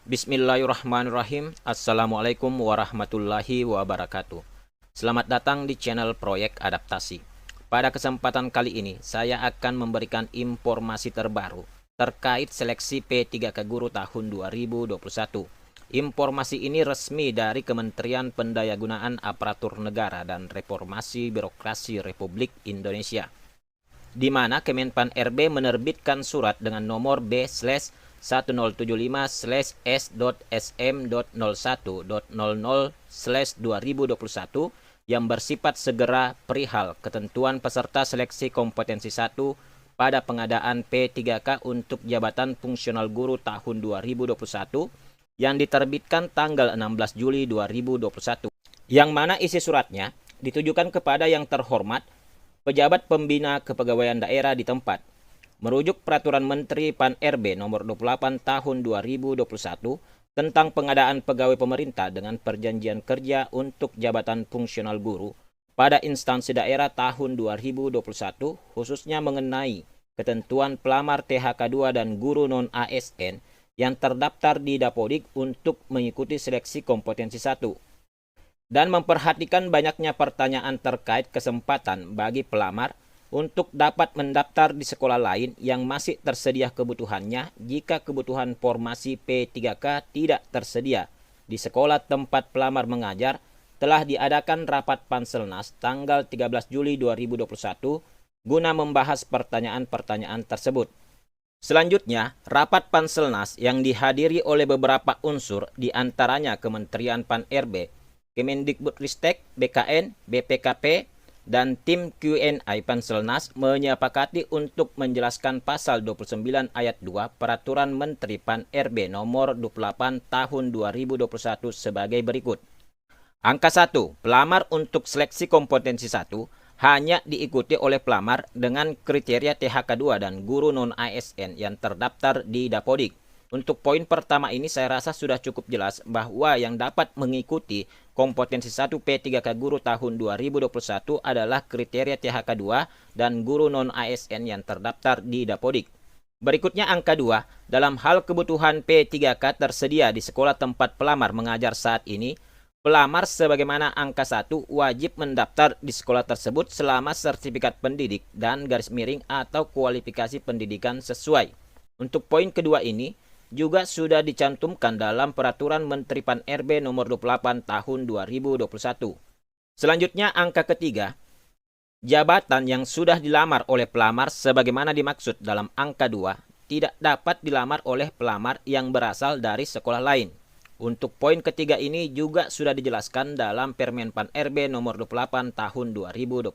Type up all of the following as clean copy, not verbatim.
Bismillahirrahmanirrahim. Assalamualaikum warahmatullahi wabarakatuh. Selamat datang di channel Proyek Adaptasi. Pada kesempatan kali ini, saya akan memberikan informasi terbaru terkait seleksi P3K Guru tahun 2021. Informasi ini resmi dari Kementerian Pendayagunaan Aparatur Negara dan Reformasi Birokrasi Republik Indonesia, di mana Kemenpan RB menerbitkan surat dengan nomor B/1075/S.SM.01.00/2021 yang bersifat segera perihal ketentuan peserta seleksi kompetensi 1 pada pengadaan P3K untuk jabatan fungsional guru tahun 2021 yang diterbitkan tanggal 16 Juli 2021, yang mana isi suratnya ditujukan kepada yang terhormat pejabat pembina kepegawaian daerah di tempat. Merujuk Peraturan Menteri Pan-RB Nomor 28 Tahun 2021 tentang pengadaan pegawai pemerintah dengan perjanjian kerja untuk jabatan fungsional guru pada instansi daerah tahun 2021, khususnya mengenai ketentuan pelamar THK2 dan guru non-ASN yang terdaftar di Dapodik untuk mengikuti seleksi kompetensi 1, dan memperhatikan banyaknya pertanyaan terkait kesempatan bagi pelamar untuk dapat mendaftar di sekolah lain yang masih tersedia kebutuhannya jika kebutuhan formasi P3K tidak tersedia di sekolah tempat pelamar mengajar. Telah diadakan rapat Panselnas tanggal 13 Juli 2021 guna membahas pertanyaan-pertanyaan tersebut. Selanjutnya, rapat Panselnas yang dihadiri oleh beberapa unsur diantaranya Kementerian Pan-RB, Kemendikbudristek, BKN, BPKP, dan tim Q&A Panselnas menyepakati untuk menjelaskan pasal 29 ayat 2 Peraturan Menteri Pan-RB Nomor 28 Tahun 2021 sebagai berikut. Angka 1. Pelamar untuk seleksi kompetensi 1 hanya diikuti oleh pelamar dengan kriteria THK2 dan guru non-ASN yang terdaftar di Dapodik. Untuk poin pertama ini saya rasa sudah cukup jelas bahwa yang dapat mengikuti kompetensi 1 P3K Guru tahun 2021 adalah kriteria THK2 dan guru non-ASN yang terdaftar di Dapodik. Berikutnya angka 2, dalam hal kebutuhan P3K tersedia di sekolah tempat pelamar mengajar saat ini, pelamar sebagaimana angka 1 wajib mendaftar di sekolah tersebut selama sertifikat pendidik dan garis miring atau kualifikasi pendidikan sesuai. Untuk poin kedua ini juga sudah dicantumkan dalam Peraturan Menteri Pan-RB Nomor 28 Tahun 2021. Selanjutnya angka ketiga, jabatan yang sudah dilamar oleh pelamar sebagaimana dimaksud dalam angka 2 tidak dapat dilamar oleh pelamar yang berasal dari sekolah lain. Untuk poin ketiga ini juga sudah dijelaskan dalam Permen Pan-RB Nomor 28 Tahun 2021.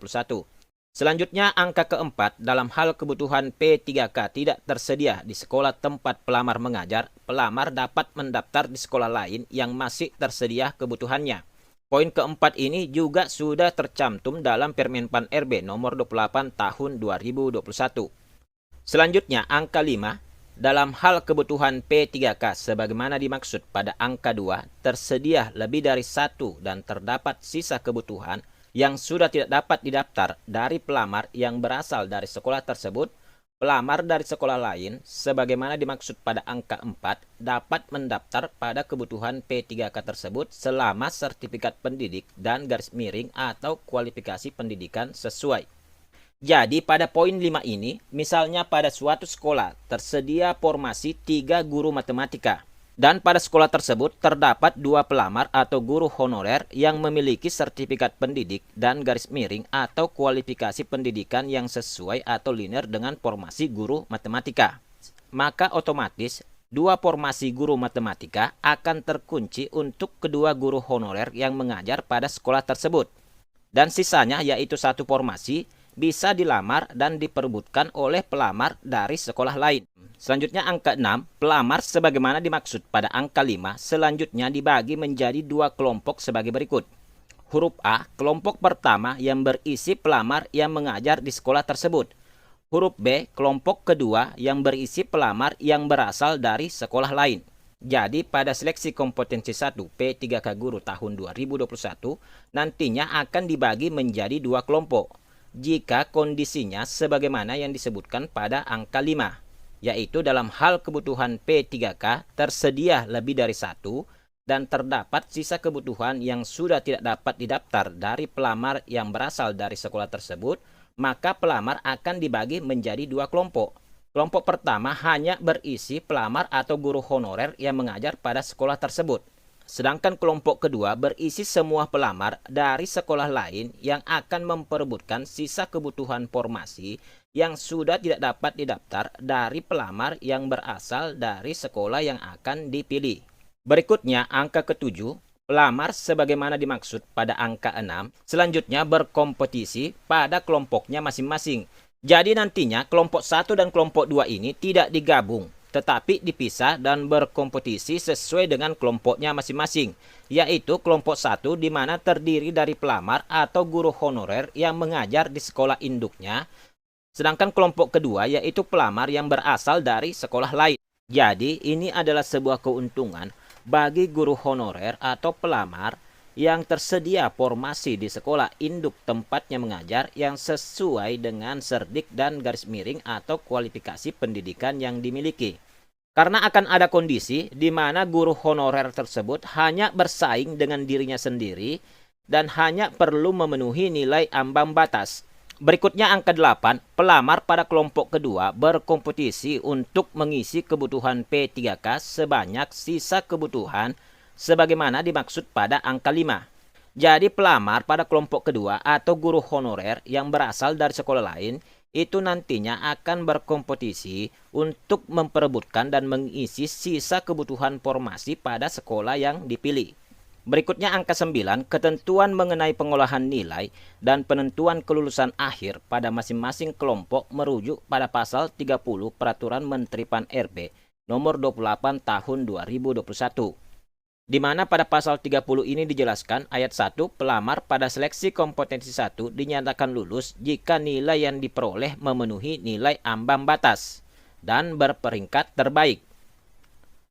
Selanjutnya angka keempat, dalam hal kebutuhan P3K tidak tersedia di sekolah tempat pelamar mengajar, pelamar dapat mendaftar di sekolah lain yang masih tersedia kebutuhannya. Poin keempat ini juga sudah tercantum dalam Permen Pan-RB Nomor 28 Tahun 2021. Selanjutnya angka 5, dalam hal kebutuhan P3K sebagaimana dimaksud pada angka 2, tersedia lebih dari 1 dan terdapat sisa kebutuhan yang sudah tidak dapat didaftar dari pelamar yang berasal dari sekolah tersebut, pelamar dari sekolah lain sebagaimana dimaksud pada angka 4 dapat mendaftar pada kebutuhan P3K tersebut selama sertifikat pendidik dan garis miring atau kualifikasi pendidikan sesuai. Jadi pada poin 5 ini, misalnya pada suatu sekolah tersedia formasi 3 guru matematika, dan pada sekolah tersebut terdapat 2 pelamar atau guru honorer yang memiliki sertifikat pendidik dan garis miring atau kualifikasi pendidikan yang sesuai atau linear dengan formasi guru matematika. Maka otomatis 2 formasi guru matematika akan terkunci untuk kedua guru honorer yang mengajar pada sekolah tersebut. Dan sisanya yaitu 1 formasi bisa dilamar dan diperebutkan oleh pelamar dari sekolah lain. Selanjutnya angka 6, pelamar sebagaimana dimaksud pada angka 5 selanjutnya dibagi menjadi 2 kelompok sebagai berikut. Huruf A, kelompok pertama yang berisi pelamar yang mengajar di sekolah tersebut. Huruf B, kelompok kedua yang berisi pelamar yang berasal dari sekolah lain. Jadi pada seleksi kompetensi 1 P3K Guru tahun 2021 nantinya akan dibagi menjadi 2 kelompok jika kondisinya sebagaimana yang disebutkan pada angka 5, yaitu dalam hal kebutuhan P3K tersedia lebih dari satu dan terdapat sisa kebutuhan yang sudah tidak dapat didaftar dari pelamar yang berasal dari sekolah tersebut, maka pelamar akan dibagi menjadi dua kelompok. Kelompok pertama hanya berisi pelamar atau guru honorer yang mengajar pada sekolah tersebut. Sedangkan kelompok kedua berisi semua pelamar dari sekolah lain yang akan memperebutkan sisa kebutuhan formasi yang sudah tidak dapat didaftar dari pelamar yang berasal dari sekolah yang akan dipilih. Berikutnya angka ketujuh, pelamar sebagaimana dimaksud pada angka 6, selanjutnya berkompetisi pada kelompoknya masing-masing. Jadi nantinya kelompok 1 dan kelompok 2 ini tidak digabung, tetapi dipisah dan berkompetisi sesuai dengan kelompoknya masing-masing, yaitu kelompok 1 di mana terdiri dari pelamar atau guru honorer yang mengajar di sekolah induknya, sedangkan kelompok kedua yaitu pelamar yang berasal dari sekolah lain. Jadi ini adalah sebuah keuntungan bagi guru honorer atau pelamar yang tersedia formasi di sekolah induk tempatnya mengajar yang sesuai dengan serdik dan garis miring atau kualifikasi pendidikan yang dimiliki. Karena akan ada kondisi di mana guru honorer tersebut hanya bersaing dengan dirinya sendiri dan hanya perlu memenuhi nilai ambang batas. Berikutnya angka 8, pelamar pada kelompok kedua berkompetisi untuk mengisi kebutuhan P3K sebanyak sisa kebutuhan sebagaimana dimaksud pada angka 5. Jadi pelamar pada kelompok kedua atau guru honorer yang berasal dari sekolah lain itu nantinya akan berkompetisi untuk memperebutkan dan mengisi sisa kebutuhan formasi pada sekolah yang dipilih. Berikutnya angka 9, ketentuan mengenai pengolahan nilai dan penentuan kelulusan akhir pada masing-masing kelompok merujuk pada pasal 30 Peraturan Menteri Pan-RB nomor 28 tahun 2021. Di mana pada pasal 30 ini dijelaskan ayat 1, pelamar pada seleksi kompetensi 1 dinyatakan lulus jika nilai yang diperoleh memenuhi nilai ambang batas dan berperingkat terbaik.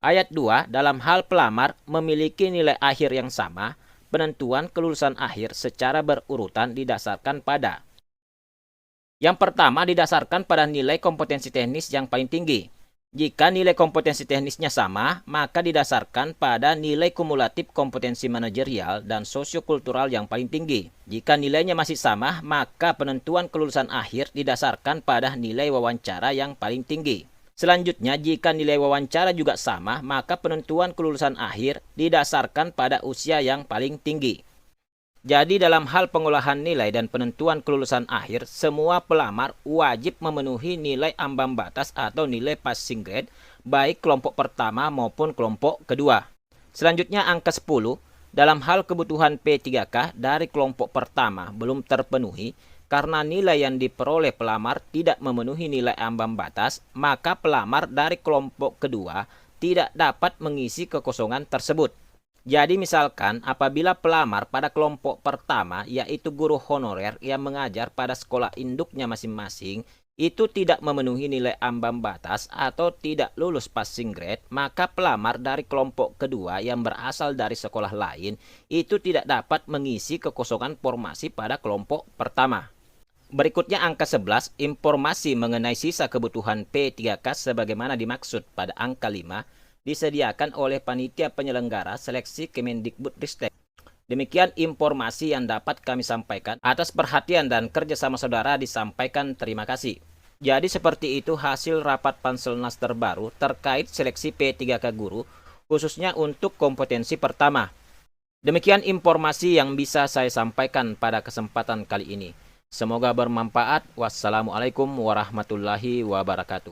Ayat 2, dalam hal pelamar memiliki nilai akhir yang sama, penentuan kelulusan akhir secara berurutan didasarkan pada. Yang pertama didasarkan pada nilai kompetensi teknis yang paling tinggi. Jika nilai kompetensi teknisnya sama, maka didasarkan pada nilai kumulatif kompetensi manajerial dan sosiokultural yang paling tinggi. Jika nilainya masih sama, maka penentuan kelulusan akhir didasarkan pada nilai wawancara yang paling tinggi. Selanjutnya, jika nilai wawancara juga sama, maka penentuan kelulusan akhir didasarkan pada usia yang paling tinggi. Jadi dalam hal pengolahan nilai dan penentuan kelulusan akhir, semua pelamar wajib memenuhi nilai ambang batas atau nilai passing grade, baik kelompok pertama maupun kelompok kedua. Selanjutnya angka 10, dalam hal kebutuhan P3K dari kelompok pertama belum terpenuhi, karena nilai yang diperoleh pelamar tidak memenuhi nilai ambang batas, maka pelamar dari kelompok kedua tidak dapat mengisi kekosongan tersebut. Jadi misalkan apabila pelamar pada kelompok pertama yaitu guru honorer yang mengajar pada sekolah induknya masing-masing itu tidak memenuhi nilai ambang batas atau tidak lulus passing grade, maka pelamar dari kelompok kedua yang berasal dari sekolah lain itu tidak dapat mengisi kekosongan formasi pada kelompok pertama. Berikutnya angka 11, informasi mengenai sisa kebutuhan P3K sebagaimana dimaksud pada angka 5 disediakan oleh panitia penyelenggara seleksi Kemendikbudristek. Demikian informasi yang dapat kami sampaikan. Atas perhatian dan kerjasama saudara disampaikan terima kasih. Jadi seperti itu hasil rapat Panselnas terbaru terkait seleksi P3K guru khususnya untuk kompetensi pertama. Demikian informasi yang bisa saya sampaikan pada kesempatan kali ini. Semoga bermanfaat. Wassalamualaikum warahmatullahi wabarakatuh.